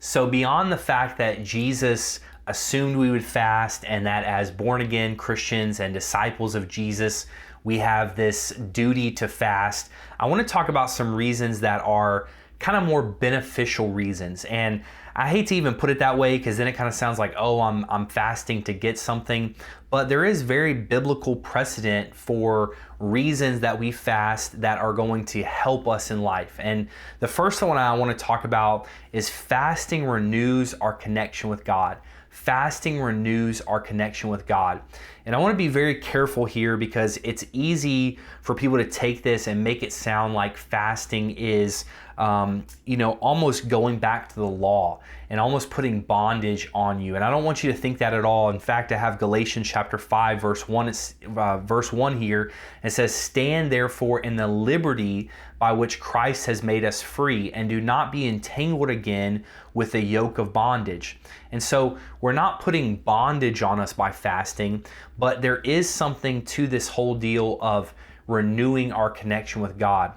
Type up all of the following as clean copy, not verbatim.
So beyond the fact that Jesus assumed we would fast and that as born again Christians and disciples of Jesus, we have this duty to fast, I want to talk about some reasons that are kind of more beneficial reasons. And I hate to even put it that way because then it kind of sounds like, oh, I'm fasting to get something. But there is very biblical precedent for reasons that we fast that are going to help us in life. And the first one I want to talk about is fasting renews our connection with God. Fasting renews our connection with God. And I want to be very careful here because it's easy for people to take this and make it sound like fasting is, almost going back to the law and almost putting bondage on you. And I don't want you to think that at all. In fact, I have Galatians chapter 5, verse 1 here. It says, "Stand therefore in the liberty by which Christ has made us free, and do not be entangled again with the yoke of bondage." And so we're not putting bondage on us by fasting, but there is something to this whole deal of renewing our connection with God,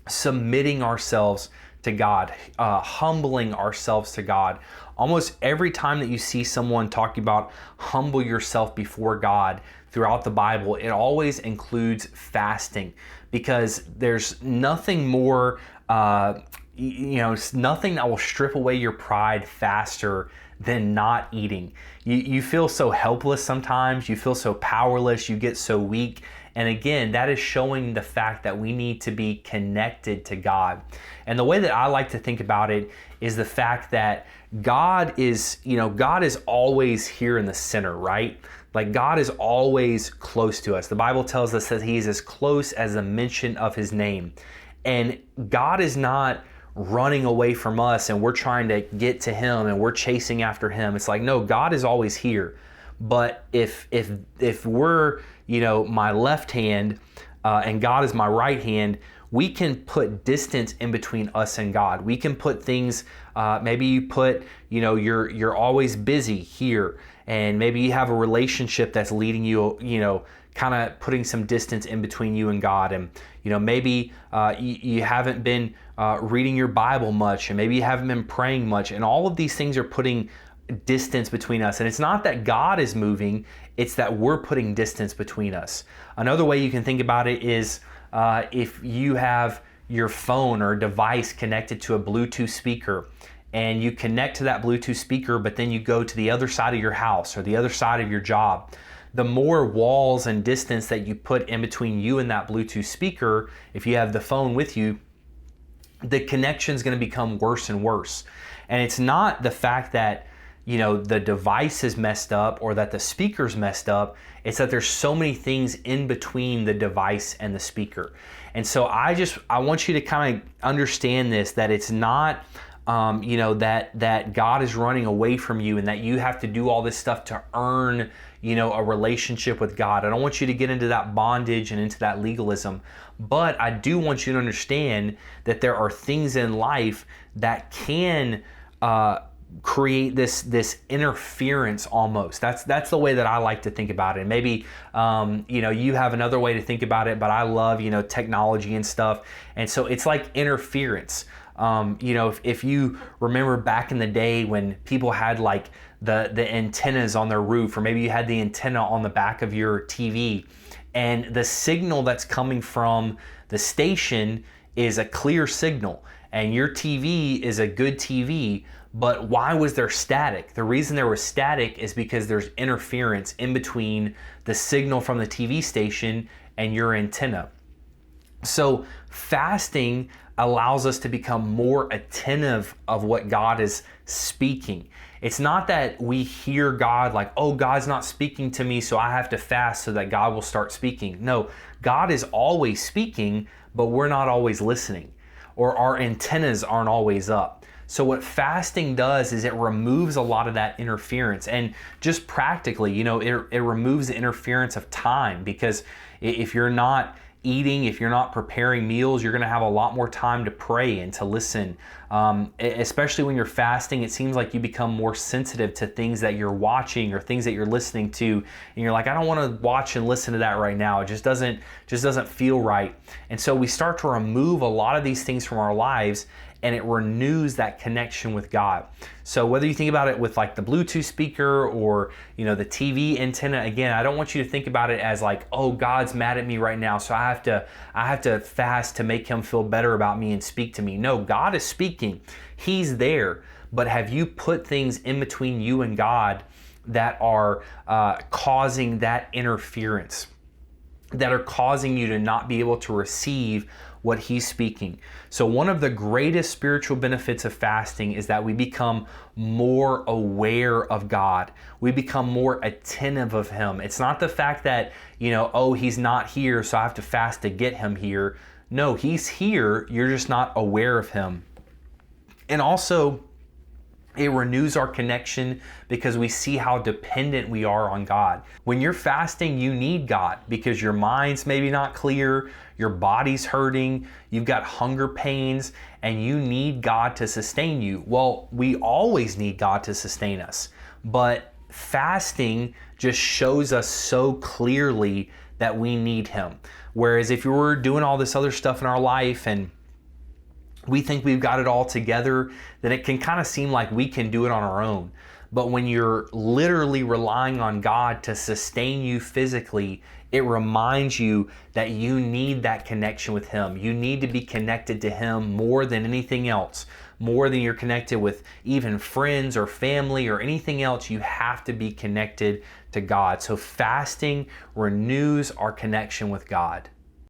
submitting ourselves to God, humbling ourselves to God. Almost every time that you see someone talking about humble yourself before God throughout the Bible, it always includes fasting, because there's nothing more, nothing that will strip away your pride faster than not eating. You feel so helpless sometimes, you feel so powerless, you get so weak. And again, that is showing the fact that we need to be connected to God. And the way that I like to think about it is the fact that God is always here in the center, right? Like God is always close to us. The Bible tells us that He is as close as the mention of His name. And God is not running away from us and we're trying to get to Him and we're chasing after Him. It's like, no, God is always here. But if we're, my left hand and God is my right hand, we can put distance in between us and God. We can put things, maybe you put, you're always busy here, and maybe you have a relationship that's leading you, kind of putting some distance in between you and God. And, maybe you haven't been reading your Bible much, and maybe you haven't been praying much. And all of these things are putting distance between us. And it's not that God is moving, it's that we're putting distance between us. Another way you can think about it is if you have your phone or device connected to a Bluetooth speaker, and you connect to that Bluetooth speaker, but then you go to the other side of your house or the other side of your job, the more walls and distance that you put in between you and that Bluetooth speaker, if you have the phone with you, the connection is going to become worse and worse. And it's not the fact that the device is messed up or that the speaker's messed up. It's that there's so many things in between the device and the speaker. And so I want you to kind of understand this, that it's not, that God is running away from you and that you have to do all this stuff to earn, a relationship with God. I don't want you to get into that bondage and into that legalism. But I do want you to understand that there are things in life that can, create this interference almost. That's the way that I like to think about it. And maybe you have another way to think about it, but I love technology and stuff, and so it's like interference. If you remember back in the day when people had like the antennas on their roof, or maybe you had the antenna on the back of your TV, and the signal that's coming from the station is a clear signal, and your TV is a good TV. But why was there static? The reason there was static is because there's interference in between the signal from the TV station and your antenna. So fasting allows us to become more attentive of what God is speaking. It's not that we hear God like, oh, God's not speaking to me, so I have to fast so that God will start speaking. No, God is always speaking, but we're not always listening, or our antennas aren't always up. So what fasting does is it removes a lot of that interference, and just practically, it removes the interference of time, because if you're not eating, if you're not preparing meals, you're going to have a lot more time to pray and to listen. Especially when you're fasting, it seems like you become more sensitive to things that you're watching or things that you're listening to, and you're like, I don't want to watch and listen to that right now. It just doesn't feel right. And so we start to remove a lot of these things from our lives, and it renews that connection with God. So whether you think about it with like the Bluetooth speaker or, the TV antenna, again, I don't want you to think about it as like, oh, God's mad at me right now, so I have to fast to make him feel better about me and speak to me. No, God is speaking. He's there. But have you put things in between you and God that are causing that interference, that are causing you to not be able to receive what he's speaking? So one of the greatest spiritual benefits of fasting is that we become more aware of God. We become more attentive of him. It's not the fact that, oh, he's not here, so I have to fast to get him here. No, he's here. You're just not aware of him. And also, it renews our connection because we see how dependent we are on God. When you're fasting, you need God because your mind's maybe not clear, your body's hurting, you've got hunger pains, and you need God to sustain you. Well, we always need God to sustain us, but fasting just shows us so clearly that we need him. Whereas if you were doing all this other stuff in our life and we think we've got it all together, then it can kind of seem like we can do it on our own. But when you're literally relying on God to sustain you physically, it reminds you that you need that connection with him. You need to be connected to him more than anything else. More than you're connected with even friends or family or anything else, you have to be connected to God. So fasting renews our connection with God.